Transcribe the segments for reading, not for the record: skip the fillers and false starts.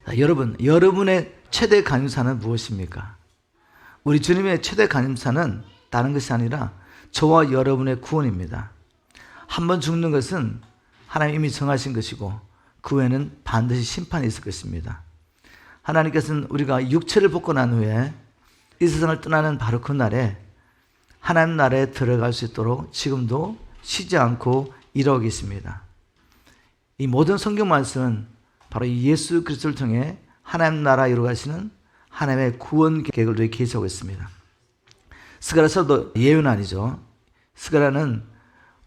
자, 여러분의 최대 간임사는 무엇입니까? 우리 주님의 최대 간임사는 다른 것이 아니라 저와 여러분의 구원입니다. 한번 죽는 것은 하나님 이미 정하신 것이고 그 후에는 반드시 심판이 있을 것입니다. 하나님께서는 우리가 육체를 벗고 난 후에 이 세상을 떠나는 바로 그 날에 하나님 나라에 들어갈 수 있도록 지금도 쉬지 않고 일하고 계십니다. 이 모든 성경 말씀은 바로 이 예수 그리스도를 통해 하나님 나라 이루어가시는 하나님의 구원 계획을 저희 계시하고 있습니다. 스가랴서도 예외는 아니죠. 스가랴는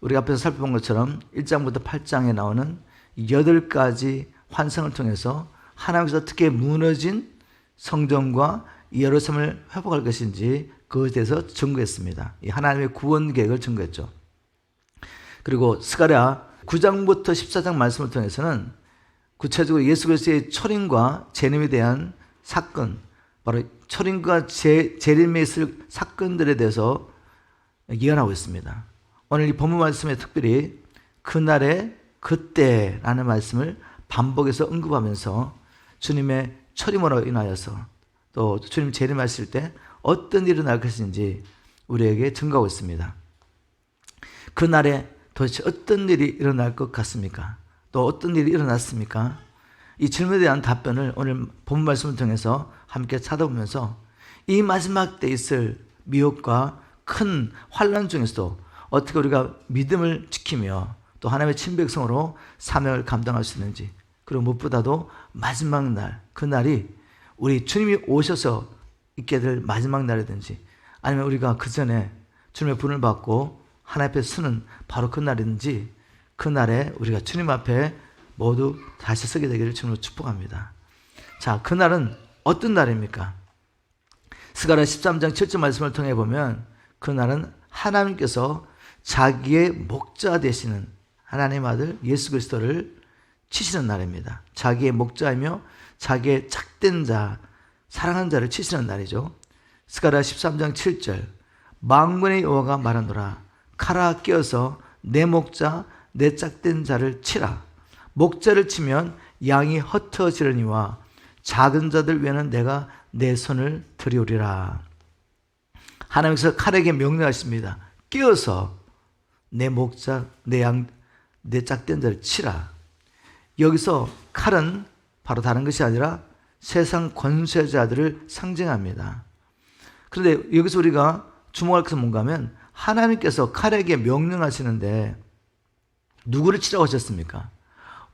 우리가 앞에서 살펴본 것처럼 1장부터 8장에 나오는 8가지 환상을 통해서 하나님께서 어떻게 무너진 성전과 예루살렘을 회복할 것인지 그것에 대해서 증거했습니다. 이 하나님의 구원 계획을 증거했죠. 그리고 스가랴 9장부터 14장 말씀을 통해서는 구체적으로 예수 그리스도의 철임과 재림에 대한 사건, 바로 철임과 재림에 있을 사건들에 대해서 예언하고 있습니다. 오늘 이 본문 말씀에 특별히 그날에 그때라는 말씀을 반복해서 언급하면서 주님의 철임으로 인하여서 또 주님 재림하실 때 어떤 일이 날 것인지 우리에게 증거하고 있습니다. 그날에 도대체 어떤 일이 일어날 것 같습니까? 또 어떤 일이 일어났습니까? 이 질문에 대한 답변을 오늘 본문 말씀을 통해서 함께 찾아보면서 이 마지막 때 있을 미혹과 큰 환난 중에서도 어떻게 우리가 믿음을 지키며 또 하나님의 친백성으로 사명을 감당할 수 있는지, 그리고 무엇보다도 마지막 날, 그날이 우리 주님이 오셔서 있게 될 마지막 날이든지 아니면 우리가 그 전에 주님의 분을 받고 하나님 앞에 서는 바로 그 날이든지 그날에 우리가 주님 앞에 모두 다시 서게 되기를 주님으로 축복합니다. 자, 그날은 어떤 날입니까? 스가랴 13장 7절 말씀을 통해 보면 그날은 하나님께서 자기의 목자 되시는 하나님 아들 예수 그리스도를 치시는 날입니다. 자기의 목자이며 자기의 착된 자, 사랑하는 자를 치시는 날이죠. 스가랴 13장 7절 만군의 여호와가 말하노라 칼아 끼어서 내 목자 내 짝된 자를 치라. 목자를 치면 양이 흩어지려니와 작은 자들 위에는 내가 내 손을 들이오리라. 하나님께서 칼에게 명령하십니다. 끼어서 내 목자 내 양 내 짝된 자를 치라. 여기서 칼은 바로 다른 것이 아니라 세상 권세자들을 상징합니다. 그런데 여기서 우리가 주목할 것은 뭔가 하면 하나님께서 칼에게 명령하시는데 누구를 치라고 하셨습니까?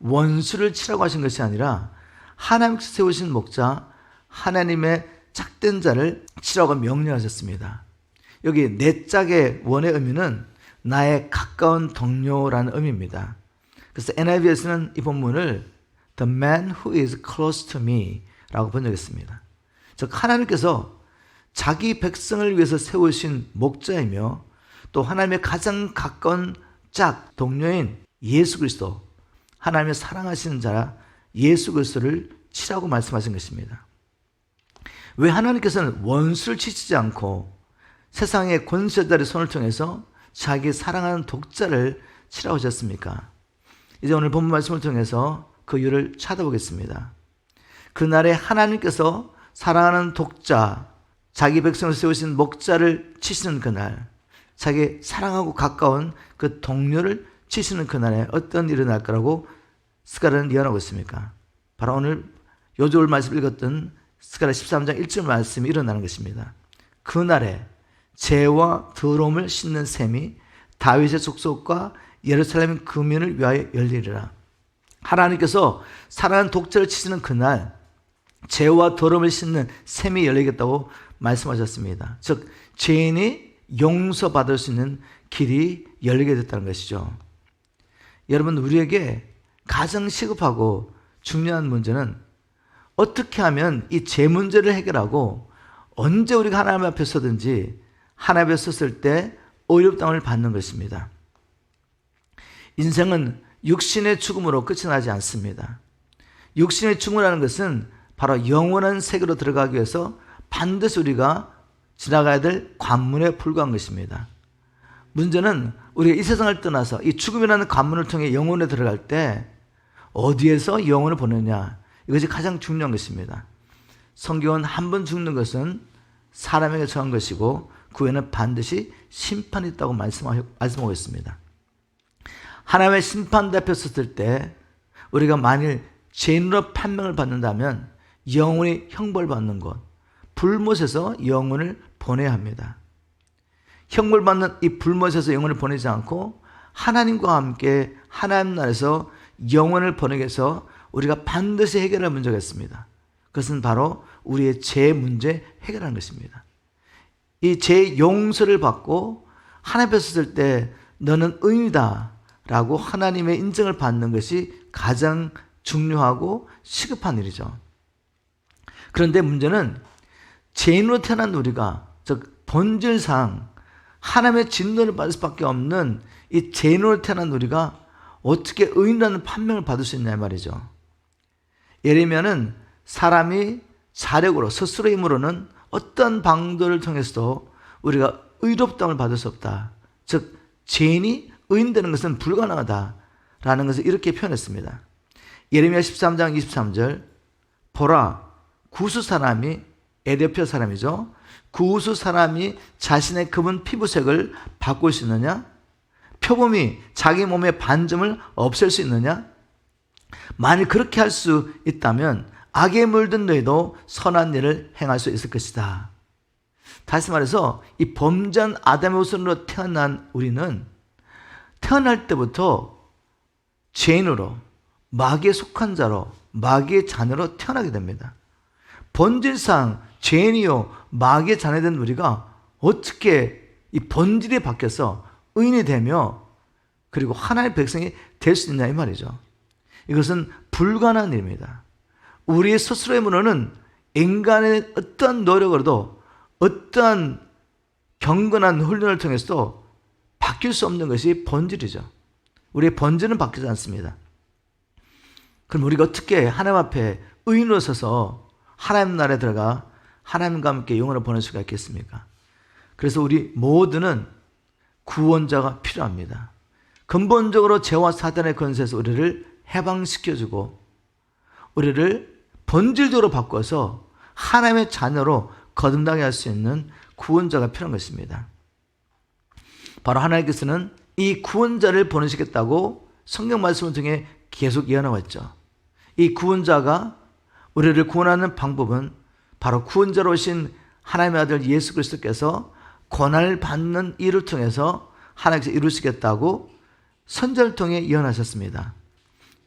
원수를 치라고 하신 것이 아니라 하나님께서 세우신 목자 하나님의 짝된 자를 치라고 명령하셨습니다. 여기 내 짝의 원의 의미는 나의 가까운 동료라는 의미입니다. 그래서 NIV에서는 이 본문을 The man who is close to me 라고 번역했습니다. 즉 하나님께서 자기 백성을 위해서 세우신 목자이며 또 하나님의 가장 가까운 짝 동료인 예수 그리스도, 하나님의 사랑하시는 자 예수 그리스도를 치라고 말씀하신 것입니다. 왜 하나님께서는 원수를 치시지 않고 세상의 권세자들의 손을 통해서 자기 사랑하는 독자를 치라고 하셨습니까? 이제 오늘 본문 말씀을 통해서 그 이유를 찾아보겠습니다. 그날에 하나님께서 사랑하는 독자, 자기 백성을 세우신 목자를 치시는 그날, 자기 사랑하고 가까운 그 동료를 치시는 그날에 어떤 일이 날 거라고 스가랴는 예언하고 있습니까? 바로 오늘 요절 말씀 읽었던 스가랴 13장 1절 말씀이 일어나는 것입니다. 그날에 죄와 더러움을 씻는 셈이 다윗의 족속과 예루살렘 금연을 위하여 열리리라. 하나님께서 사랑하는 독자를 치시는 그날 죄와 더러움을 씻는 셈이 열리겠다고 말씀하셨습니다. 즉 죄인이 용서받을 수 있는 길이 열리게 됐다는 것이죠. 여러분, 우리에게 가장 시급하고 중요한 문제는 어떻게 하면 이 죄 문제를 해결하고 언제 우리가 하나님 앞에 서든지 하나님 앞에 섰을 때 어렵다움을 받는 것입니다. 인생은 육신의 죽음으로 끝이 나지 않습니다. 육신의 죽음이라는 것은 바로 영원한 세계로 들어가기 위해서 반드시 우리가 지나가야 될 관문에 불과한 것입니다. 문제는 우리가 이 세상을 떠나서 이 죽음이라는 관문을 통해 영혼에 들어갈 때 어디에서 영혼을 보느냐, 이것이 가장 중요한 것입니다. 성경은 한 번 죽는 것은 사람에게 정한 것이고 그 후에는 반드시 심판이 있다고 말씀하고 있습니다. 하나님의 심판 앞에 섰을 때 우리가 만일 죄인으로 판명을 받는다면 영원히 형벌받는 것, 불못에서 영혼을 보내야 합니다. 형벌받는 이 불못에서 영혼을 보내지 않고 하나님과 함께 하나님 나라에서 영혼을 보내기 위해서 우리가 반드시 해결할 문제가 있습니다. 그것은 바로 우리의 죄 문제 해결하는 것입니다. 이 죄 용서를 받고 하나님 앞에 섰을 때 너는 의인이다 라고 하나님의 인정을 받는 것이 가장 중요하고 시급한 일이죠. 그런데 문제는 죄인으로 태어난 우리가, 즉 본질상 하나님의 진노를 받을 수밖에 없는 이 죄인으로 태어난 우리가 어떻게 의인이라는 판명을 받을 수 있냐 말이죠. 예를 들면은 사람이 자력으로 스스로의 힘으로는 어떤 방도를 통해서도 우리가 의롭다움을 받을 수 없다. 즉 죄인이 의인되는 것은 불가능하다라는 것을 이렇게 표현했습니다. 예레미야 13장 23절 보라 구스 사람이 에디오피아 사람이죠. 구스 사람이 자신의 검은 피부색을 바꿀 수 있느냐? 표범이 자기 몸의 반점을 없앨 수 있느냐? 만일 그렇게 할 수 있다면 악에 물든 너희도 선한 일을 행할 수 있을 것이다. 다시 말해서 이 범죄한 아담의 후손으로 태어난 우리는 태어날 때부터 죄인으로 마귀에 속한 자로 마귀의 자녀로 태어나게 됩니다. 본질상 죄인이요 마귀의 자녀된 우리가 어떻게 이 본질이 바뀌어서 의인이 되며 그리고 하나님의 백성이 될 수 있냐 이 말이죠. 이것은 불가능한 일입니다. 우리 스스로의 문화는 인간의 어떤 노력으로도 어떤 경건한 훈련을 통해서도 바뀔 수 없는 것이 본질이죠. 우리의 본질은 바뀌지 않습니다. 그럼 우리가 어떻게 하나님 앞에 의인으로 서서 하나님 나라에 들어가 하나님과 함께 영혼을 보낼 수가 있겠습니까? 그래서 우리 모두는 구원자가 필요합니다. 근본적으로 죄와 사단의 권세에서 우리를 해방시켜주고 우리를 본질적으로 바꿔서 하나님의 자녀로 거듭나게 할 수 있는 구원자가 필요한 것입니다. 바로 하나님께서는 이 구원자를 보내시겠다고 성경 말씀을 통해 계속 예언하고 있죠. 이 구원자가 우리를 구원하는 방법은 바로 구원자로 오신 하나님의 아들 예수 그리스도께서 고난을 받는 일을 통해서 하나님께서 이루시겠다고 선지자를 통해 예언하셨습니다.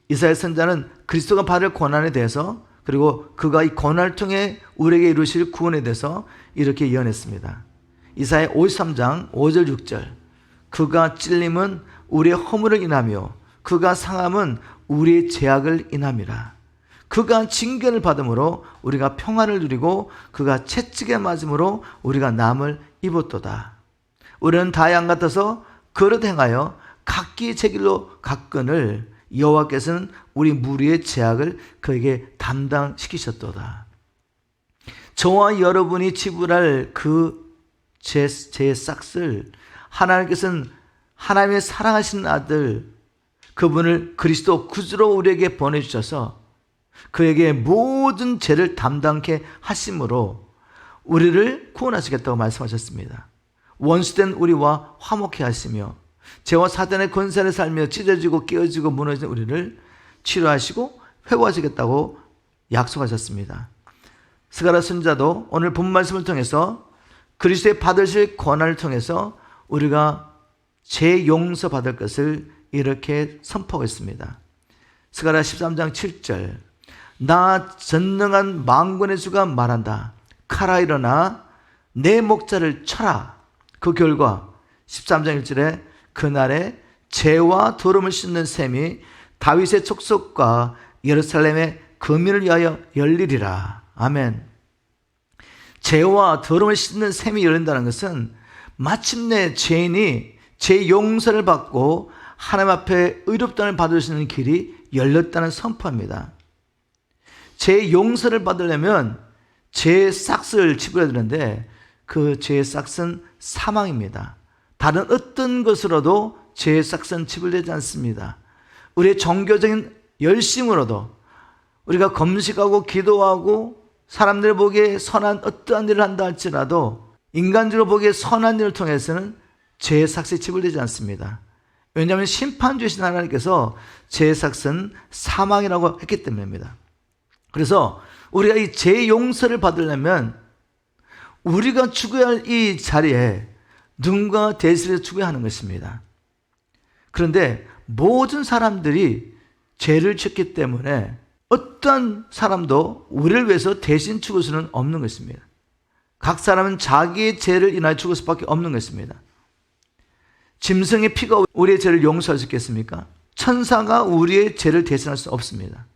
이사야 선지자는 그리스도가 받을 고난에 대해서 그리고 그가 이 고난을 통해 우리에게 이루실 구원에 대해서 이렇게 예언했습니다. 이사야 53장 5절 6절 그가 찔림은 우리의 허물을 인하며 그가 상함은 우리의 죄악을 인함이라. 그가 징계를 받음으로 우리가 평안을 누리고 그가 채찍에 맞음으로 우리가 남을 입었도다. 우리는 다 양 같아서 그릇 행하여 각기 제 길로 갔거늘 여호와께서는 우리 무리의 죄악을 그에게 담당시키셨도다. 저와 여러분이 지불할 그 죄의 싹을 하나님께서는 하나님의 사랑하신 아들 그분을 그리스도 구주로 우리에게 보내주셔서 그에게 모든 죄를 담당케 하심으로 우리를 구원하시겠다고 말씀하셨습니다. 원수된 우리와 화목케 하시며 죄와 사단의 권세를 살며 찢어지고 깨어지고 무너진 우리를 치료하시고 회복하시겠다고 약속하셨습니다. 스가랴 선지자도 오늘 본 말씀을 통해서 그리스도의 받으실 고난을 통해서 우리가 죄 용서 받을 것을 이렇게 선포하고 있습니다. 스가랴 13장 7절 나 전능한 만군의 주가 말한다. 칼아 일어나 내 목자를 쳐라. 그 결과 13장 1절에 그날에 죄와 더러움을 씻는 셈이 다윗의 촉속과 예루살렘의 거민을 위하여 열리리라. 아멘. 죄와 더러움을 씻는 셈이 열린다는 것은 마침내 죄인이 죄 용서를 받고 하나님 앞에 의롭다움을 받을 수 있는 길이 열렸다는 선포입니다. 죄 용서를 받으려면 죄의 싹을 치부해야 되는데 그 죄의 싹은 사망입니다. 다른 어떤 것으로도 죄의 싹은 치부되지 않습니다. 우리의 종교적인 열심으로도 우리가 검식하고 기도하고 사람들 보기에 선한 어떠한 일을 한다 할지라도 인간적으로 보기에 선한 일을 통해서는 죄의 삭스에 지불되지 않습니다. 왜냐하면 심판주이신 하나님께서 죄의 삭스는 사망이라고 했기 때문입니다. 그래서 우리가 이 죄 용서를 받으려면 우리가 죽어야 할 이 자리에 누군가 대신해서 죽어야 하는 것입니다. 그런데 모든 사람들이 죄를 짓기 때문에 어떤 사람도 우리를 위해서 대신 죽을 수는 없는 것입니다. 각 사람은 자기의 죄를 인하여 죽을 수밖에 없는 것입니다. 짐승의 피가 우리의 죄를 용서할 수 있겠습니까? 천사가 우리의 죄를 대신할 수 없습니다.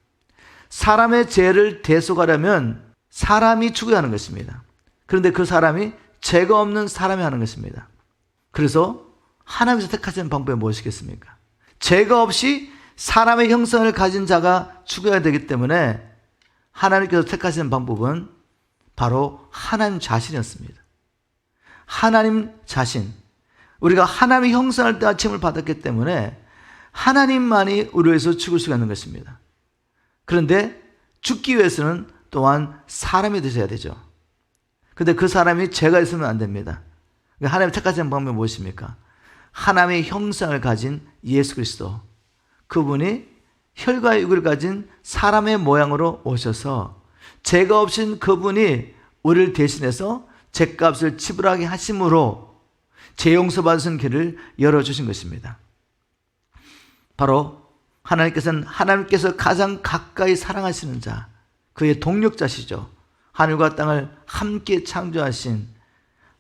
사람의 죄를 대속하려면 사람이 죽어야 하는 것입니다. 그런데 그 사람이 죄가 없는 사람이 하는 것입니다. 그래서 하나님께서 택하시는 방법이 무엇이겠습니까? 죄가 없이 사람의 형상을 가진 자가 죽어야 되기 때문에 하나님께서 택하시는 방법은 바로 하나님 자신이었습니다. 하나님 자신, 우리가 하나님의 형상을 따라 칭을 받았기 때문에 하나님만이 우리를 위해서 죽을 수가 있는 것입니다. 그런데 죽기 위해서는 또한 사람이 되셔야 되죠. 그런데 그 사람이 죄가 있으면 안 됩니다. 하나님 택하시는 방법이 무엇입니까? 하나님의 형상을 가진 예수 그리스도, 그분이 혈과 육을 가진 사람의 모양으로 오셔서 죄가 없인 그분이 우리를 대신해서 죄값을 지불하게 하심으로 죄 용서받으신 길을 열어주신 것입니다. 바로 하나님께서 가장 가까이 사랑하시는 자, 그의 동력자시죠. 하늘과 땅을 함께 창조하신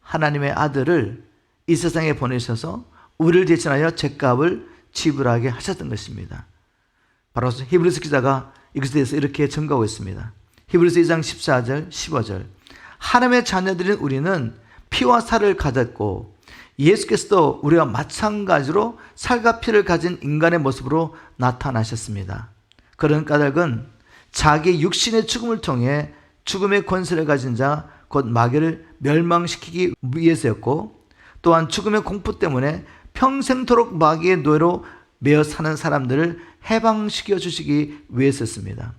하나님의 아들을 이 세상에 보내셔서 우리를 대신하여 죄값을 지불하게 하셨던 것입니다. 바로 히브리서 기자가 이것에 대해서 이렇게 증거하고 있습니다. 히브리서 2장 14절 15절 하나님의 자녀들인 우리는 피와 살을 가졌고 예수께서도 우리와 마찬가지로 살과 피를 가진 인간의 모습으로 나타나셨습니다. 그런 까닭은 자기 육신의 죽음을 통해 죽음의 권세를 가진 자 곧 마귀를 멸망시키기 위해서였고, 또한 죽음의 공포 때문에 평생토록 마귀의 노예로 매어 사는 사람들을 해방시켜 주시기 위해서였습니다.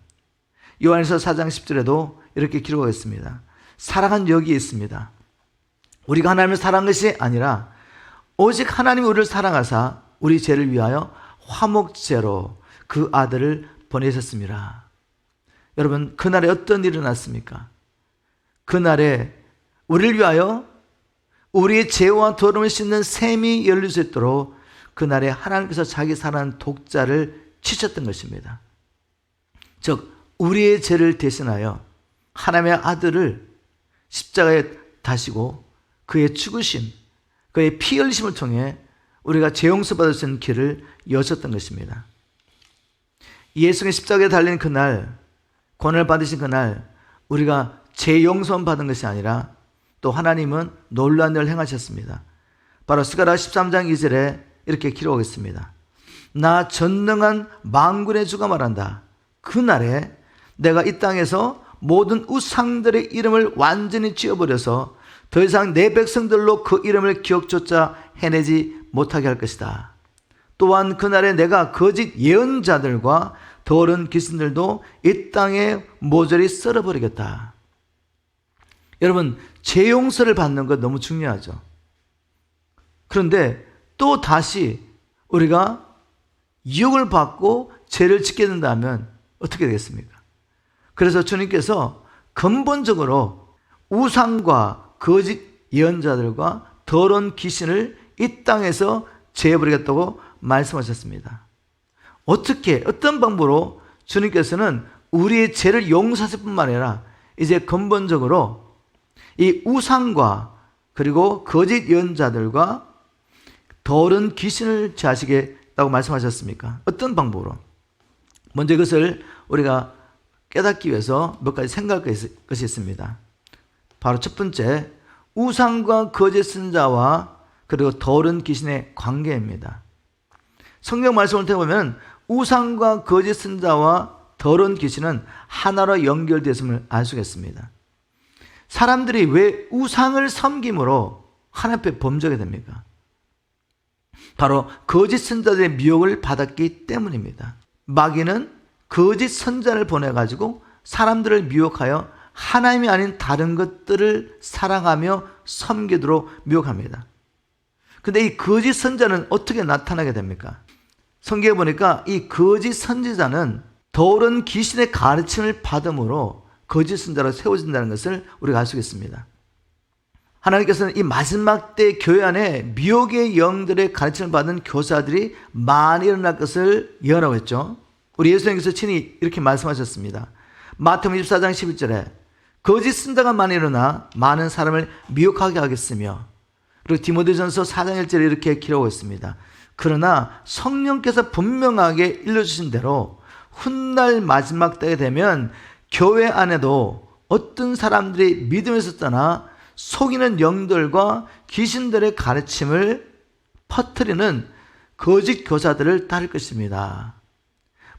요한일서 4장 10절에도 이렇게 기록하겠습니다. 사랑은 여기에 있습니다. 우리가 하나님을 사랑한 것이 아니라 오직 하나님이 우리를 사랑하사 우리 죄를 위하여 화목제로 그 아들을 보내셨습니다. 여러분, 그날에 어떤 일이 일어났습니까? 그날에 우리를 위하여 우리의 죄와 더러움을 씻는 샘이 열릴 수 있도록 그날에 하나님께서 자기 사랑하는 독자를 치셨던 것입니다. 즉 우리의 죄를 대신하여 하나님의 아들을 십자가에 다시고 그의 죽으심, 그의 피 흘리심을 통해 우리가 죄 용서받을 수 있는 길을 여셨던 것입니다. 예수님의 십자가에 달린 그날, 고난을 받으신 그날 우리가 죄 용서만 받은 것이 아니라 또 하나님은 놀라운 일을 행하셨습니다. 바로 스가랴 13장 2절에 이렇게 기록하겠습니다. 나 전능한 만군의 주가 말한다. 그날에 내가 이 땅에서 모든 우상들의 이름을 완전히 지워버려서 더 이상 내 백성들로 그 이름을 기억조차 해내지 못하게 할 것이다. 또한 그날에 내가 거짓 예언자들과 더러운 귀신들도 이 땅에 모조리 썰어버리겠다. 여러분, 죄 용서를 받는 것 너무 중요하죠. 그런데 또 다시 우리가 유혹을 받고 죄를 짓게 된다면 어떻게 되겠습니까? 그래서 주님께서 근본적으로 우상과 거짓 예언자들과 더러운 귀신을 이 땅에서 제해버리겠다고 말씀하셨습니다. 어떻게, 어떤 방법으로 주님께서는 우리의 죄를 용서하실 뿐만 아니라 이제 근본적으로 이 우상과 그리고 거짓 예언자들과 더러운 귀신을 제하시겠다고 말씀하셨습니까? 어떤 방법으로? 먼저 이것을 우리가 깨닫기 위해서 몇 가지 생각할 것이 있습니다. 바로 첫 번째, 우상과 거짓 선자와 그리고 더러운 귀신의 관계입니다. 성경 말씀을 보면 우상과 거짓 선자와 더러운 귀신은 하나로 연결되었음을 알 수 있습니다. 사람들이 왜 우상을 섬김으로 하나님 앞에 범죄하게 됩니까? 바로 거짓 선자들의 미혹을 받았기 때문입니다. 마귀는 거짓 선자를 보내가지고 사람들을 미혹하여 하나님이 아닌 다른 것들을 사랑하며 섬기도록 미혹합니다. 근데 이 거짓 선자는 어떻게 나타나게 됩니까? 성경에 보니까 이 거짓 선지자는 더러운 귀신의 가르침을 받음으로 거짓 선자로 세워진다는 것을 우리가 알 수 있습니다. 하나님께서는 이 마지막 때 교회 안에 미혹의 영들의 가르침을 받은 교사들이 많이 일어날 것을 예언하고 있죠. 우리 예수님께서 친히 이렇게 말씀하셨습니다. 마태복음 24장 11절에 거짓 선자가 많이 일어나 많은 사람을 미혹하게 하겠으며, 그리고 디모데전서 4장 1절에 이렇게 기록하고 있습니다. 그러나 성령께서 분명하게 일러주신 대로 훗날 마지막 때가 되면 교회 안에도 어떤 사람들이 믿음에서 떠나 속이는 영들과 귀신들의 가르침을 퍼뜨리는 거짓 교사들을 따를 것입니다.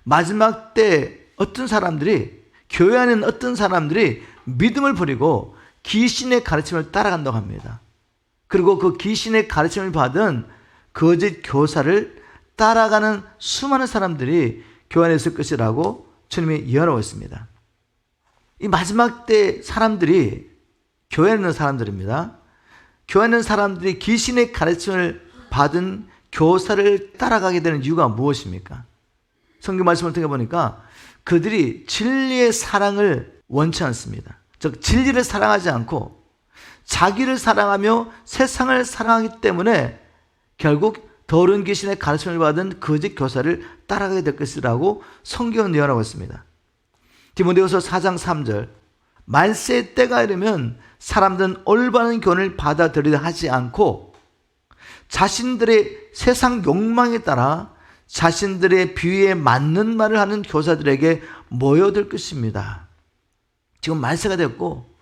마지막 때 어떤 사람들이, 교회 안에 있는 어떤 사람들이 믿음을 버리고 귀신의 가르침을 따라간다고 합니다. 그리고 그 귀신의 가르침을 받은 거짓 교사를 따라가는 수많은 사람들이 교회 안에 있을 것이라고 주님이 예언하고 있습니다. 이 마지막 때 사람들이 교회에 있는 사람들입니다. 교회에 있는 사람들이 귀신의 가르침을 받은 교사를 따라가게 되는 이유가 무엇입니까? 성경 말씀을 통해 보니까 그들이 진리의 사랑을 원치 않습니다. 즉 진리를 사랑하지 않고 자기를 사랑하며 세상을 사랑하기 때문에 결국 더러운 귀신의 가르침을 받은 거짓 교사를 따라가게 될 것이라고 성경은 예언하고 있습니다. 디모데후서 4장 3절, 말세의 때가 이르면 사람들은 올바른 교훈을 받아들이려 하지 않고 자신들의 세상 욕망에 따라 자신들의 비위에 맞는 말을 하는 교사들에게 모여들 것입니다. 지금 말세가 됐고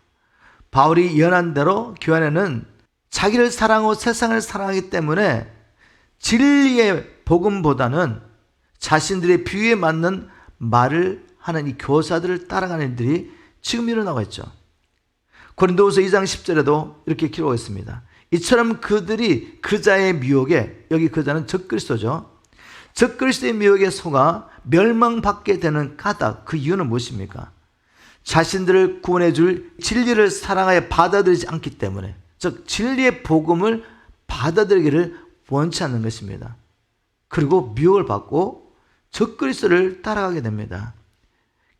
바울이 예언한 대로 교회 안에는 자기를 사랑하고 세상을 사랑하기 때문에 진리의 복음보다는 자신들의 비위에 맞는 말을 하는 이 교사들을 따라가는 일들이 지금 일어나고 있죠. 고린도후서 2장 10절에도 이렇게 기록했습니다. 이처럼 그들이 그자의 미혹에, 여기 그자는 적그리스도죠. 적그리스도의 미혹에 속아 멸망받게 되는 까닭, 그 이유는 무엇입니까? 자신들을 구원해 줄 진리를 사랑하여 받아들이지 않기 때문에, 즉 진리의 복음을 받아들이기를 원치 않는 것입니다. 그리고 미혹을 받고 적그리스도를 따라가게 됩니다.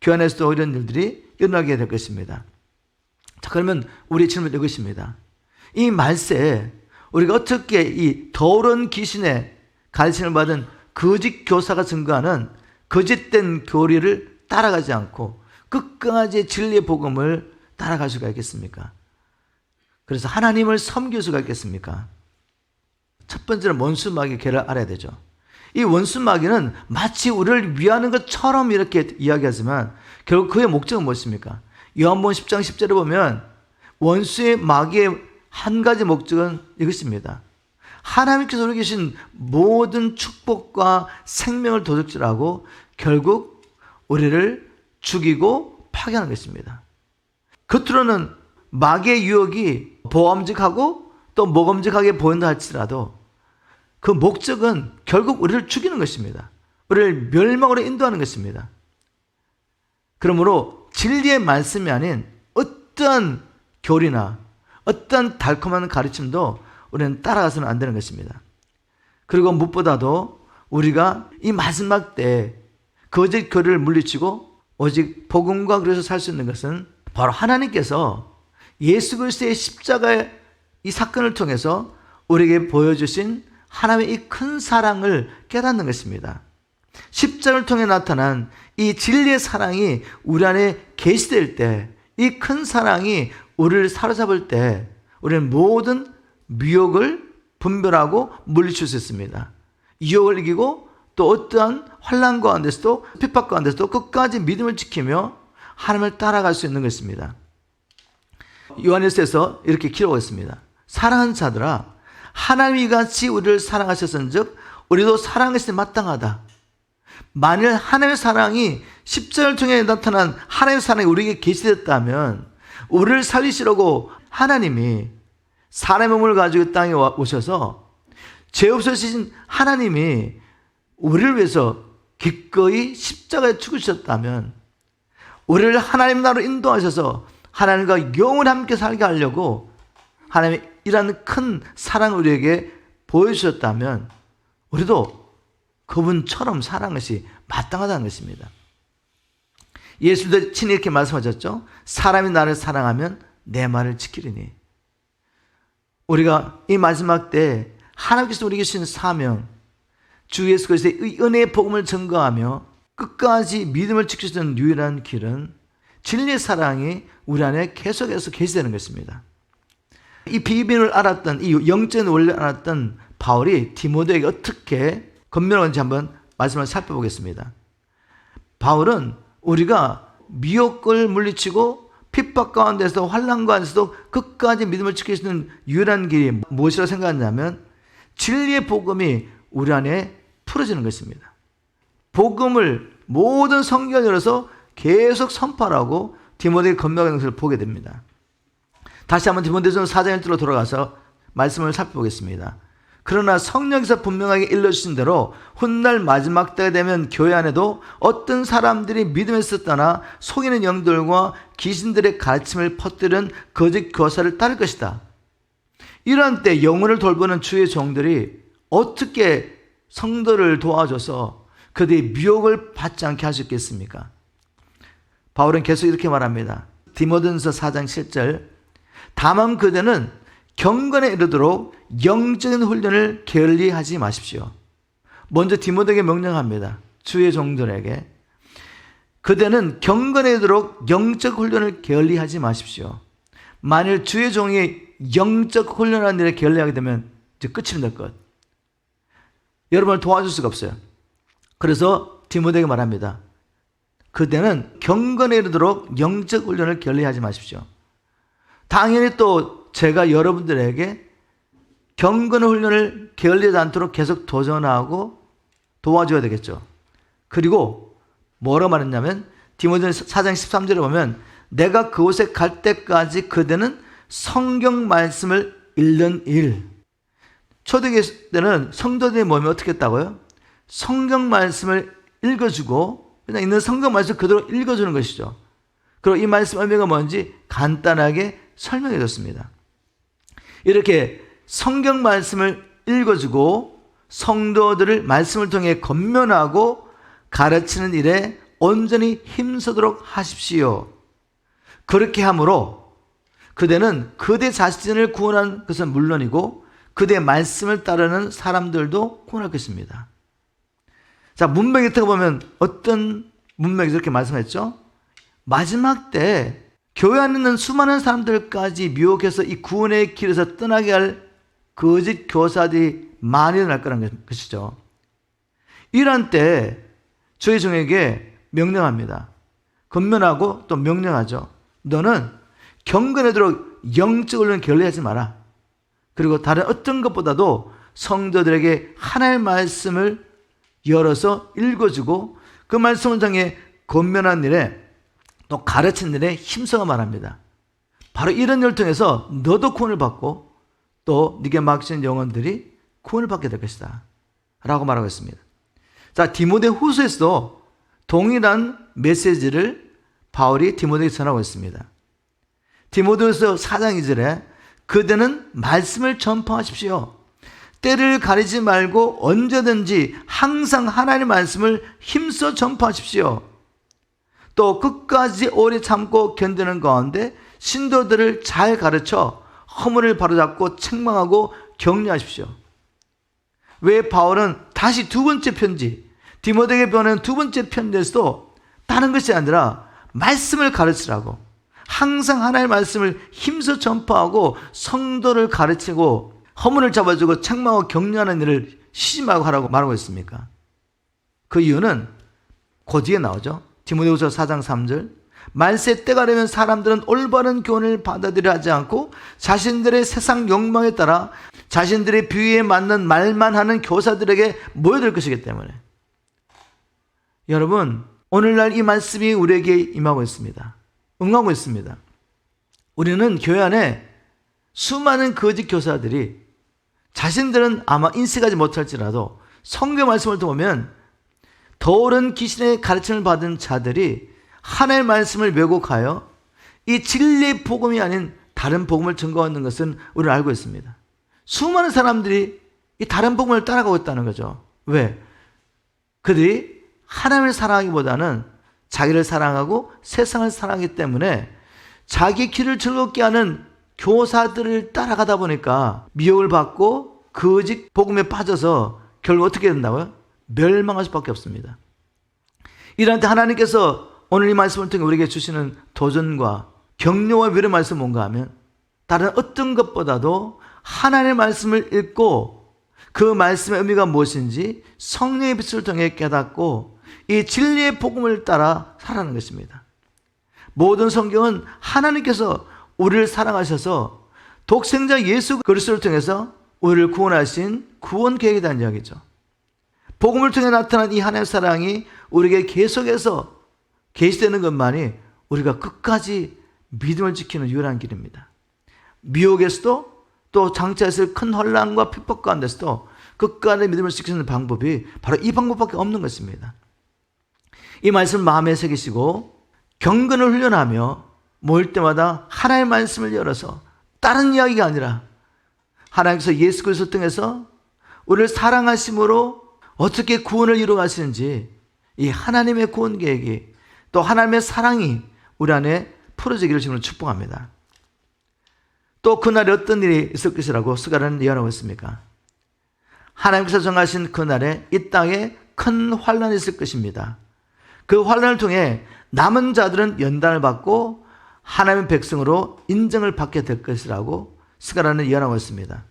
교회 안에서도 이런 일들이 일어나게 될 것입니다. 자, 그러면 우리의 질문은 이것입니다. 이 말세에 우리가 어떻게 이 더러운 귀신의 가르침을 받은 거짓 교사가 증거하는 거짓된 교리를 따라가지 않고 끝까지 진리의 복음을 따라갈 수가 있겠습니까? 그래서 하나님을 섬길 수가 있겠습니까? 첫 번째는 원수마귀의 개를 알아야 되죠. 이 원수마귀는 마치 우리를 위하는 것처럼 이렇게 이야기하지만 결국 그의 목적은 무엇입니까? 요한복음 10장 10절에 보면 원수의 마귀의 한 가지 목적은 이것입니다. 하나님께서 우리 계신 모든 축복과 생명을 도둑질하고 결국 우리를 죽이고 파괴하는 것입니다. 겉으로는 마귀의 유혹이 보암직하고 또 모범직하게 보인다 할지라도 그 목적은 결국 우리를 죽이는 것입니다. 우리를 멸망으로 인도하는 것입니다. 그러므로 진리의 말씀이 아닌 어떤 교리나 어떤 달콤한 가르침도 우리는 따라가서는 안 되는 것입니다. 그리고 무엇보다도 우리가 이 마지막 때 거짓 교리를 물리치고 오직 복음과 그래서 살 수 있는 것은 바로 하나님께서 예수 그리스도의 십자가의 이 사건을 통해서 우리에게 보여주신 하나님의 이 큰 사랑을 깨닫는 것입니다. 십자가를 통해 나타난 이 진리의 사랑이 우리 안에 계시될 때, 이 큰 사랑이 우리를 사로잡을 때 우리는 모든 미혹을 분별하고 물리칠 수 있습니다. 유혹을 이기고 또 어떠한 환난 가운데서도 핍박 가운데서도 끝까지 믿음을 지키며 하나님을 따라갈 수 있는 것입니다. 요한일서에서 이렇게 기록했습니다. 사랑하는 자들아, 하나님이 같이 우리를 사랑하셨은즉 우리도 사랑하시기 마땅하다. 만일 하나님의 사랑이 십자가를 통해 나타난 하나님의 사랑이 우리에게 계시됐다면 우리를 살리시려고 하나님이 사람의 몸을 가지고 땅에 오셔서 죄 없으신 하나님이 우리를 위해서 기꺼이 십자가에 죽으셨다면 우리를 하나님 나라로 인도하셔서 하나님과 영원히 함께 살게 하려고 하나님이 이런 큰 사랑을 우리에게 보여주셨다면 우리도 그분처럼 사랑하는 것이 마땅하다는 것입니다. 예수도 친히 이렇게 말씀하셨죠. 사람이 나를 사랑하면 내 말을 지키리니. 우리가 이 마지막 때 하나님께서 우리에게 주신 사명, 주 예수 그리스도의 은혜의 복음을 증거하며 끝까지 믿음을 지키시는 유일한 길은 진리의 사랑이 우리 안에 계속해서 계시되는 것입니다. 이 비밀을 알았던, 이 영적인 원리를 알았던 바울이 디모데에게 어떻게 건면하는지 한번 말씀을 살펴보겠습니다. 바울은 우리가 미혹을 물리치고 핍박 가운데서 환난 가운데서도 끝까지 믿음을 지키시는 유일한 길이 무엇이라고 생각하냐면 진리의 복음이 우리 안에 풀어지는 것입니다. 복음을 모든 성경을 열어서 계속 선포하라고 디모데에게 건면하는 것을 보게 됩니다. 다시 한번 디모데전서 4장 1절로 돌아가서 말씀을 살펴보겠습니다. 그러나 성령께서 분명하게 일러주신 대로 훗날 마지막 때가 되면 교회 안에도 어떤 사람들이 믿음에서 떠나 속이는 영들과 귀신들의 가르침을 퍼뜨리는 거짓 교사를 따를 것이다. 이러한 때 영혼을 돌보는 주의 종들이 어떻게 성도를 도와줘서 그들이 미혹을 받지 않게 할 수 있겠습니까? 바울은 계속 이렇게 말합니다. 디모데전서 4장 7절 다만 그대는 경건에 이르도록 영적인 훈련을 게을리하지 마십시오. 먼저 디모데에게 명령합니다. 주의 종들에게 그대는 경건에 이르도록 영적 훈련을 게을리하지 마십시오. 만일 주의 종이 영적 훈련하는 일에 게을리하게 되면 이제 끝입니다. 끝. 여러분을 도와줄 수가 없어요. 그래서 디모데에게 말합니다. 그대는 경건에 이르도록 영적 훈련을 게을리하지 마십시오. 당연히 또 제가 여러분들에게 경건 훈련을 게을리하지 않도록 계속 도전하고 도와줘야 되겠죠. 그리고 뭐라고 말했냐면 디모데전서 4장 13절에 보면 내가 그곳에 갈 때까지 그대는 성경 말씀을 읽는 일. 초대교회 때는 성도들의 몸이 어떻게 했다고요? 성경 말씀을 읽어주고 그냥 있는 성경 말씀을 그대로 읽어주는 것이죠. 그리고 이 말씀 의미가 뭔지 간단하게 설명해 줬습니다. 이렇게 성경 말씀을 읽어주고 성도들을 말씀을 통해 권면하고 가르치는 일에 온전히 힘쓰도록 하십시오. 그렇게 함으로 그대는 그대 자신을 구원한 것은 물론이고 그대의 말씀을 따르는 사람들도 구원할 것입니다. 자, 문맥에 들어보면 어떤 문맥에서 이렇게 말씀했죠? 마지막 때 교회 안에 있는 수많은 사람들까지 미혹해서 이 구원의 길에서 떠나게 할 거짓 교사들이 많이 일어날 거라는 것이죠. 이런 때 저희 종에게 명령합니다. 권면하고 또 명령하죠. 너는 경건하도록 영적 훈련을 게을리하지 마라. 그리고 다른 어떤 것보다도 성도들에게 하나님의 말씀을 열어서 읽어주고 그 말씀을 통해 권면한 일에 또 가르치는 일에 힘써가 말합니다. 바로 이런 일을 통해서 너도 구원을 받고 또 네게 맡기신 영혼들이 구원을 받게 될 것이다 라고 말하고 있습니다. 자, 디모데 후서에서도 동일한 메시지를 바울이 디모데에게 전하고 있습니다. 디모데후서 4장 2절에 그대는 말씀을 전파하십시오. 때를 가리지 말고 언제든지 항상 하나님의 말씀을 힘써 전파하십시오. 또 끝까지 오래 참고 견디는 가운데 신도들을 잘 가르쳐 허물을 바로잡고 책망하고 격려하십시오. 왜 바울은 다시 두 번째 편지, 디모데에게 보낸 두 번째 편지에서도 다른 것이 아니라 말씀을 가르치라고 항상 하나님의 말씀을 힘써 전파하고 성도를 가르치고 허물을 잡아주고 책망하고 격려하는 일을 쉬지 말고 하라고 말하고 있습니까? 그 이유는 그 뒤에 나오죠. 디모데후서 4장 3절 말세 때가 되면 사람들은 올바른 교훈을 받아들여 하지 않고 자신들의 세상 욕망에 따라 자신들의 비위에 맞는 말만 하는 교사들에게 모여들 것이기 때문에 여러분 오늘날 이 말씀이 우리에게 임하고 있습니다. 응하고 있습니다. 우리는 교회 안에 수많은 거짓 교사들이 자신들은 아마 인식하지 못할지라도 성경 말씀을 보면 더 옳은 귀신의 가르침을 받은 자들이 하나님의 말씀을 왜곡하여 이 진리의 복음이 아닌 다른 복음을 증거하는 것은 우리는 알고 있습니다. 수많은 사람들이 이 다른 복음을 따라가고 있다는 거죠. 왜? 그들이 하나님을 사랑하기보다는 자기를 사랑하고 세상을 사랑하기 때문에 자기 길을 즐겁게 하는 교사들을 따라가다 보니까 미혹을 받고 거짓 복음에 빠져서 결국 어떻게 된다고요? 멸망할 수밖에 없습니다. 이럴 때 하나님께서 오늘 이 말씀을 통해 우리에게 주시는 도전과 격려와 위로의 말씀은 뭔가 하면 다른 어떤 것보다도 하나님의 말씀을 읽고 그 말씀의 의미가 무엇인지 성령의 빛을 통해 깨닫고 이 진리의 복음을 따라 살아가는 것입니다. 모든 성경은 하나님께서 우리를 사랑하셔서 독생자 예수 그리스도를 통해서 우리를 구원하신 구원 계획에 대한 이야기죠. 복음을 통해 나타난 이 하나님의 사랑이 우리에게 계속해서 계시되는 것만이 우리가 끝까지 믿음을 지키는 유일한 길입니다. 미혹에서도 또 장차에서 큰 혼란과 핍박 가운데서도 끝까지 믿음을 지키는 방법이 바로 이 방법밖에 없는 것입니다. 이 말씀을 마음에 새기시고 경건을 훈련하며 모일 때마다 하나님의 말씀을 열어서 다른 이야기가 아니라 하나님께서 예수 그리스도 통해서 우리를 사랑하심으로 어떻게 구원을 이루어 가시는지 이 하나님의 구원 계획이 또 하나님의 사랑이 우리 안에 풀어지기를 주님으로 축복합니다. 또 그날에 어떤 일이 있을 것이라고 스가랴는 예언하고 있습니까? 하나님께서 정하신 그날에 이 땅에 큰 환란이 있을 것입니다. 그 환란을 통해 남은 자들은 연단을 받고 하나님의 백성으로 인정을 받게 될 것이라고 스가랴는 예언하고 있습니다.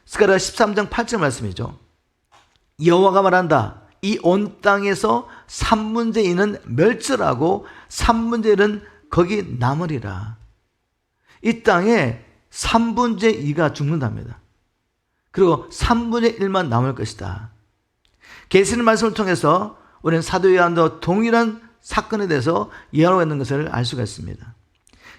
스가랴 13장 8절 말씀이죠. 여호와가 말한다. 이 온 땅에서 3분의 2는 멸절하고 3분의 1은 거기 남으리라. 이 땅에 3분의 2가 죽는답니다. 그리고 3분의 1만 남을 것이다. 계시의 말씀을 통해서 우리는 사도 요한도 동일한 사건에 대해서 예언하고 있는 것을 알 수가 있습니다.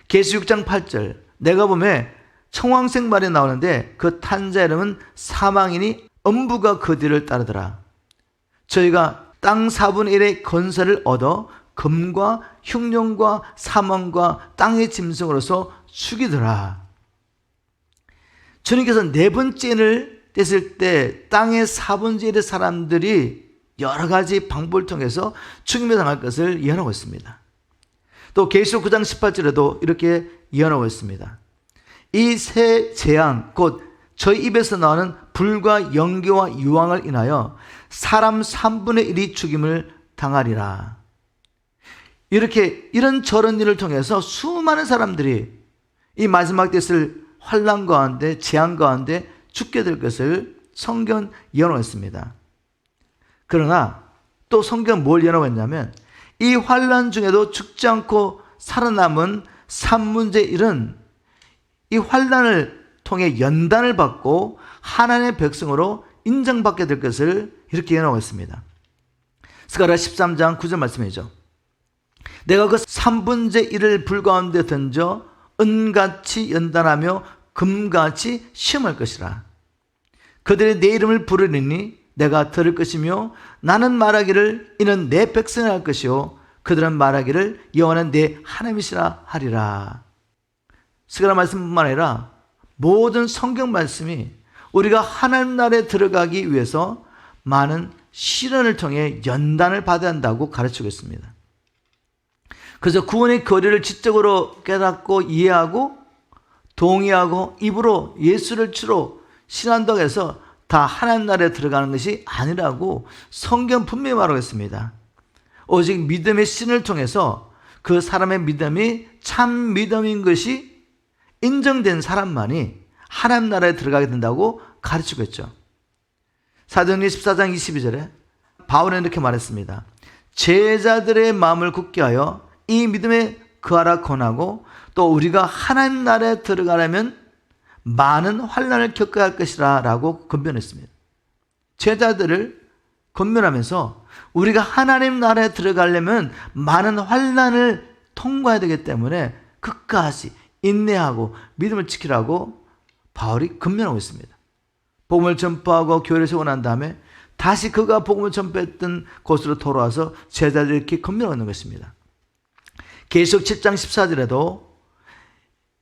계시 6장 8절 내가 보매 청황색 말이 나오는데 그 탄자 이름은 사망이니 음부가 그 뒤를 따르더라. 저희가 땅 4분의 1의 건설을 얻어 금과 흉룡과 사망과 땅의 짐승으로서 죽이더라. 주님께서 네 번째를 뗐을 때 땅의 4분의 1의 사람들이 여러 가지 방법을 통해서 죽임을 당할 것을 예언하고 있습니다. 또 계시록 9장 18절에도 이렇게 예언하고 있습니다. 이 세 재앙 곧 저희 입에서 나오는 불과 연기와 유황을 인하여 사람 3분의 1이 죽임을 당하리라. 이런 저런 일을 통해서 수많은 사람들이 이 마지막 때 있을 환난 가운데 재앙 가운데 죽게 될 것을 성경 예언하고 있습니다. 그러나 또 성경 뭘 예언하고 있냐면 이 환난 중에도 죽지 않고 살아남은 3분의 1은 이 환난을 통해 연단을 받고 하나님의 백성으로 인정받게 될 것을 이렇게 예언하고 있습니다. 스가랴 13장 9절 말씀이죠. 내가 그 3분의 1을 불 가운데 던져 은같이 연단하며 금같이 시험할 것이라. 그들이 내 이름을 부르리니 내가 들을 것이며 나는 말하기를 이는 내 백성이 할 것이요 그들은 말하기를 여호와는 내 하나님이시라 하리라. 스가랴 말씀뿐만 아니라 모든 성경 말씀이 우리가 하나님 나라에 들어가기 위해서 많은 시련을 통해 연단을 받아야 한다고 가르치고 있습니다. 그래서 구원의 거리를 지적으로 깨닫고 이해하고 동의하고 입으로 예수를 주로 신한다고 해서 다 하나님 나라에 들어가는 것이 아니라고 성경 분명히 말하고 있습니다. 오직 믿음의 신을 통해서 그 사람의 믿음이 참 믿음인 것이 인정된 사람만이 하나님 나라에 들어가게 된다고 가르치고 있죠. 사도행전 14장 22절에 바울은 이렇게 말했습니다. 제자들의 마음을 굳게 하여 이 믿음에 거하라 권하고 또 우리가 하나님 나라에 들어가려면 많은 환난을 겪어야 할 것이라 라고 권면했습니다. 제자들을 권면하면서 우리가 하나님 나라에 들어가려면 많은 환난을 통과해야 되기 때문에 끝까지 인내하고 믿음을 지키라고 바울이 권면하고 있습니다. 복음을 전파하고 교회를 세워 난 다음에 다시 그가 복음을 전파했던 곳으로 돌아와서 제자들을 이렇게 건면하는 것입니다. 계시록 7장 14절에도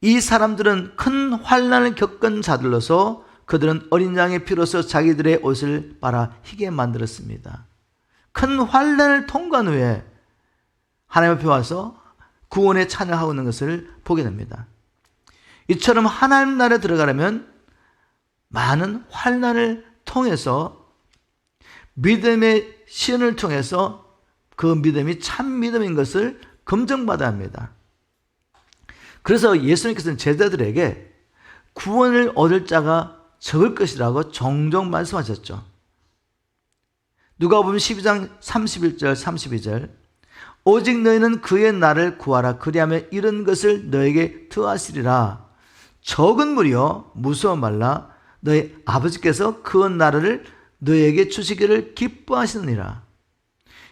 이 사람들은 큰 환난을 겪은 자들로서 그들은 어린 양의 피로서 자기들의 옷을 빨아 희게 만들었습니다. 큰 환난을 통과한 후에 하나님 앞에 와서 구원에 찬양하고 있는 것을 보게 됩니다. 이처럼 하나님 나라에 들어가려면 많은 환난을 통해서 믿음의 시연을 통해서 그 믿음이 참 믿음인 것을 검증받아야 합니다. 그래서 예수님께서는 제자들에게 구원을 얻을 자가 적을 것이라고 종종 말씀하셨죠. 누가복음 12장 31절 32절 오직 너희는 그의 날을 구하라 그리하면 이런 것을 너에게 더하시리라. 적은 무리여 무서워 말라 너희 아버지께서 그 나라를 너에게 주시기를 기뻐하시느니라.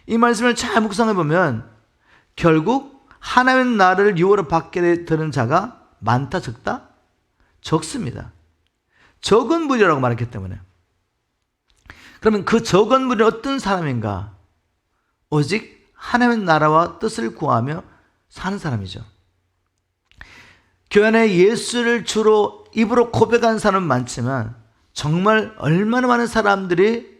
이 말씀을 잘 묵상해 보면 결국 하나님의 나라를 유업으로 받게 되는 자가 많다 적다? 적습니다. 적은 무리라고 말했기 때문에. 그러면 그 적은 무리는 어떤 사람인가? 오직 하나님의 나라와 뜻을 구하며 사는 사람이죠. 교회 안에 예수를 주로 입으로 고백한 사람은 많지만 정말 얼마나 많은 사람들이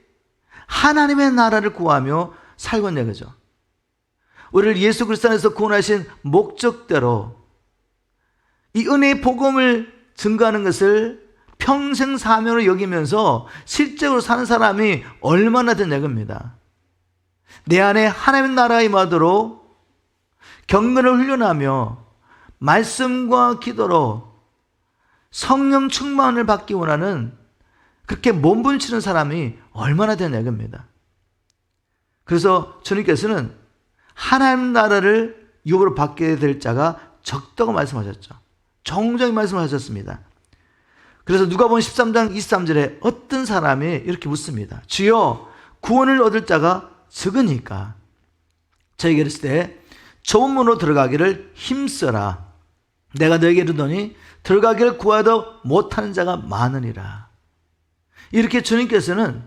하나님의 나라를 구하며 살고 있는 거죠. 우리를 예수 그리스도 안에서 구원하신 목적대로 이 은혜의 복음을 증거하는 것을 평생 사명으로 여기면서 실제로 사는 사람이 얼마나 되냐 겁니다. 내 안에 하나님의 나라가 임하도록 경건을 훈련하며 말씀과 기도로 성령 충만을 받기 원하는 그렇게 몸부림치는 사람이 얼마나 되냐 겁니다. 그래서 주님께서는 하나님 나라를 유업으로 받게 될 자가 적다고 말씀하셨죠. 종종 말씀을 하셨습니다. 그래서 누가복음 13장 23절에 어떤 사람이 이렇게 묻습니다. 주여 구원을 얻을 자가 적으니까 저에게 이르실 때 좁은 문으로 들어가기를 힘써라. 내가 너에게 이르노니 들어가기를 구하도 못하는 자가 많으니라. 이렇게 주님께서는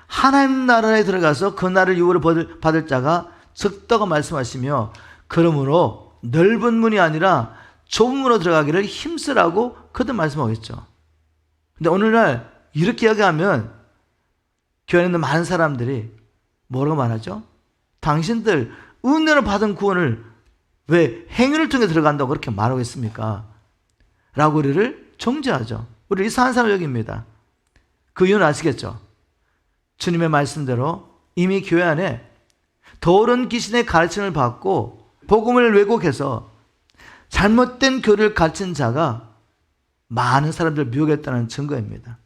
하나님 나라에 들어가서 그 나라를 유업으로 받을 자가 적다고 말씀하시며 그러므로 넓은 문이 아니라 좁은 문으로 들어가기를 힘쓰라고 그도 말씀하고 있죠. 근데 오늘날 이렇게 이야기하면 교회에 있는 많은 사람들이 뭐라고 말하죠? 당신들 은혜로 받은 구원을 왜 행위를 통해 들어간다고 그렇게 말하고 있습니까? 라고 우리를 정죄하죠. 우리 이상한 사람 여기입니다. 그 이유는 아시겠죠? 주님의 말씀대로 이미 교회 안에 더러운 귀신의 가르침을 받고 복음을 왜곡해서 잘못된 교리를 가르친 자가 많은 사람들을 미혹했다는 증거입니다.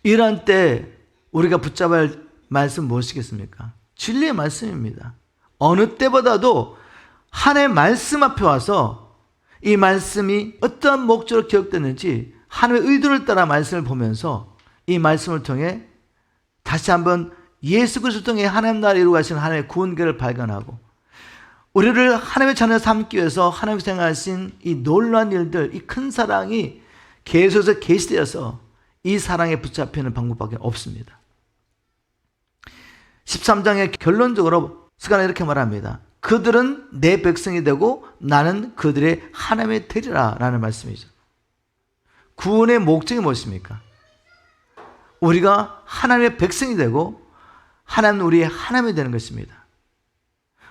이러한 때 우리가 붙잡아야 할 말씀 무엇이겠습니까? 진리의 말씀입니다. 어느 때보다도 하나님의 말씀 앞에 와서 이 말씀이 어떠한 목적으로 기억됐는지 하나님의 의도를 따라 말씀을 보면서 이 말씀을 통해 다시 한번 예수 그리스도를 통해 하나님 나라를 이루고 가시는 하나님의 구원계를 발견하고 우리를 하나님의 자녀 삼기 위해서 하나님께서 행하신 이 놀라운 일들, 이 큰 사랑이 계속해서 계시되어서 이 사랑에 붙잡히는 방법밖에 없습니다. 13장의 결론적으로 스가랴 이렇게 말합니다. 그들은 내 백성이 되고 나는 그들의 하나님이 되리라 라는 말씀이죠. 구원의 목적이 무엇입니까? 우리가 하나님의 백성이 되고 하나님은 우리의 하나님이 되는 것입니다.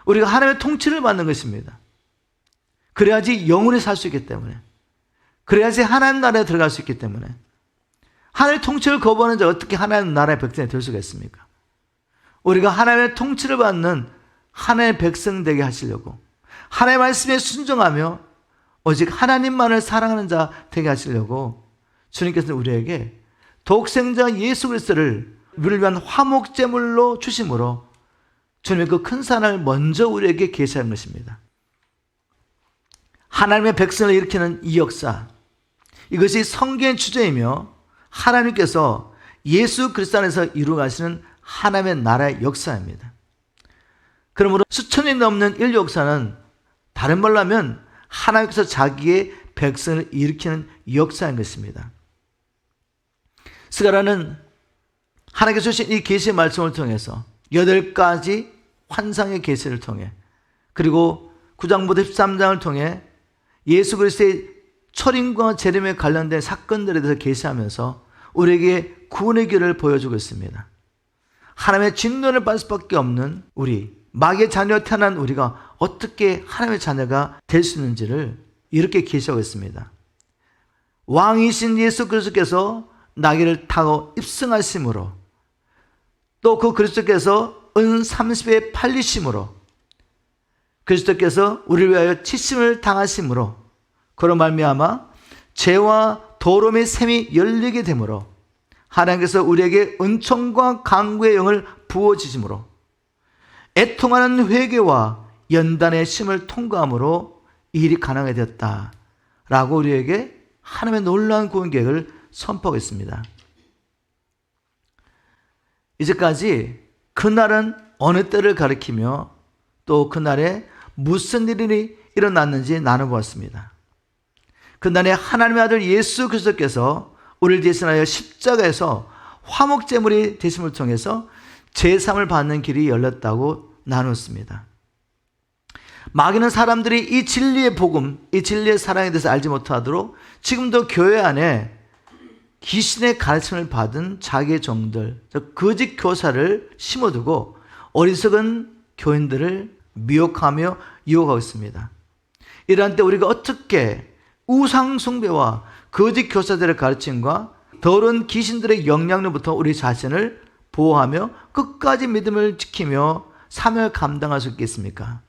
우리가 하나님의 통치를 받는 것입니다. 그래야지 영원히 살 수 있기 때문에, 그래야지 하나님 나라에 들어갈 수 있기 때문에, 하나님의 통치를 거부하는 자가 어떻게 하나님 나라의 백성이 될 수가 있습니까? 우리가 하나님의 통치를 받는 하나님의 백성 되게 하시려고, 하나님의 말씀에 순종하며 오직 하나님만을 사랑하는 자 되게 하시려고 주님께서는 우리에게 독생자 예수 그리스도를 우리를 위한 화목제물로 주심으로 주님의 그 큰 사랑을 먼저 우리에게 계시한 것입니다. 하나님의 백성을 일으키는 이 역사, 이것이 성경의 주제이며 하나님께서 예수 그리스도 안에서 이루어가시는 하나님의 나라의 역사입니다. 그러므로 수천이 넘는 인류 역사는 다른 말로 하면 하나님께서 자기의 백성을 일으키는 역사인 것입니다. 스가랴는 하나님께서 주신 이 계시의 말씀을 통해서 8가지 환상의 계시를 통해, 그리고 9장부터 13장을 통해 예수 그리스도의 철인과 재림에 관련된 사건들에 대해서 계시하면서 우리에게 구원의 길을 보여주고 있습니다. 하나님의 진노를 받을 수밖에 없는 우리, 마귀의 자녀로 태어난 우리가 어떻게 하나님의 자녀가 될 수 있는지를 이렇게 계시하고 있습니다. 왕이신 예수 그리스도께서 나귀를 타고 입성하심으로, 또 그 그리스도께서 은 30에 팔리심으로, 그리스도께서 우리를 위하여 치심을 당하심으로, 그로 말미암아 죄와 도름의 샘이 열리게 되므로, 하나님께서 우리에게 은총과 강구의 영을 부어주심으로, 애통하는 회개와 연단의 심을 통과함으로 이 일이 가능하게 되었다라고 우리에게 하나님의 놀라운 구원 계획을 선포하고 있습니다. 이제까지 그날은 어느 때를 가리키며 또 그날에 무슨 일이 일어났는지 나눠보았습니다. 그날에 하나님의 아들 예수 그리스도께서 우리를 대신하여 십자가에서 화목제물이 되심을 통해서 제삼을 받는 길이 열렸다고 나눴습니다. 마귀는 사람들이 이 진리의 복음, 이 진리의 사랑에 대해서 알지 못하도록 지금도 교회 안에 귀신의 가르침을 받은 자기의 종들, 거짓 교사를 심어두고 어리석은 교인들을 미혹하며 유혹하고 있습니다. 이러한 때 우리가 어떻게 우상숭배와 거짓 교사들의 가르침과 더러운 귀신들의 영향로부터 우리 자신을 보호하며 끝까지 믿음을 지키며 사명을 감당할 수 있겠습니까?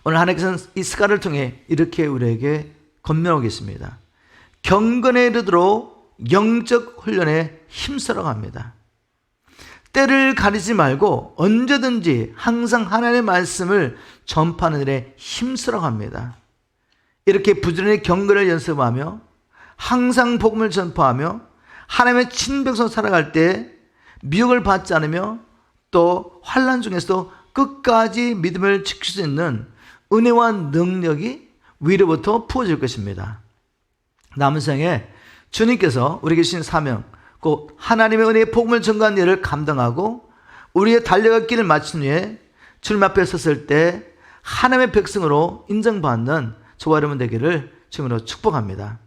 오늘 하나님께서는 이 스가를 통해 이렇게 우리에게 권면하고 계십니다. 경건에 이르도록 영적 훈련에 힘쓰라고 합니다. 때를 가리지 말고 언제든지 항상 하나님의 말씀을 전파하는 일에 힘쓰라고 합니다. 이렇게 부지런히 경건을 연습하며 항상 복음을 전파하며 하나님의 친백성 살아갈 때 미혹을 받지 않으며 또 환난 중에서도 끝까지 믿음을 지킬 수 있는 은혜와 능력이 위로부터 부어질 것입니다. 남은 생에 주님께서 우리에게 주신 사명, 곧 하나님의 은혜의 복음을 전가하는 일을 감당하고 우리의 달려갈 길을 마친 후에 주님 앞에 섰을 때 하나님의 백성으로 인정받는 저와 여러분 되기를 주님으로 축복합니다.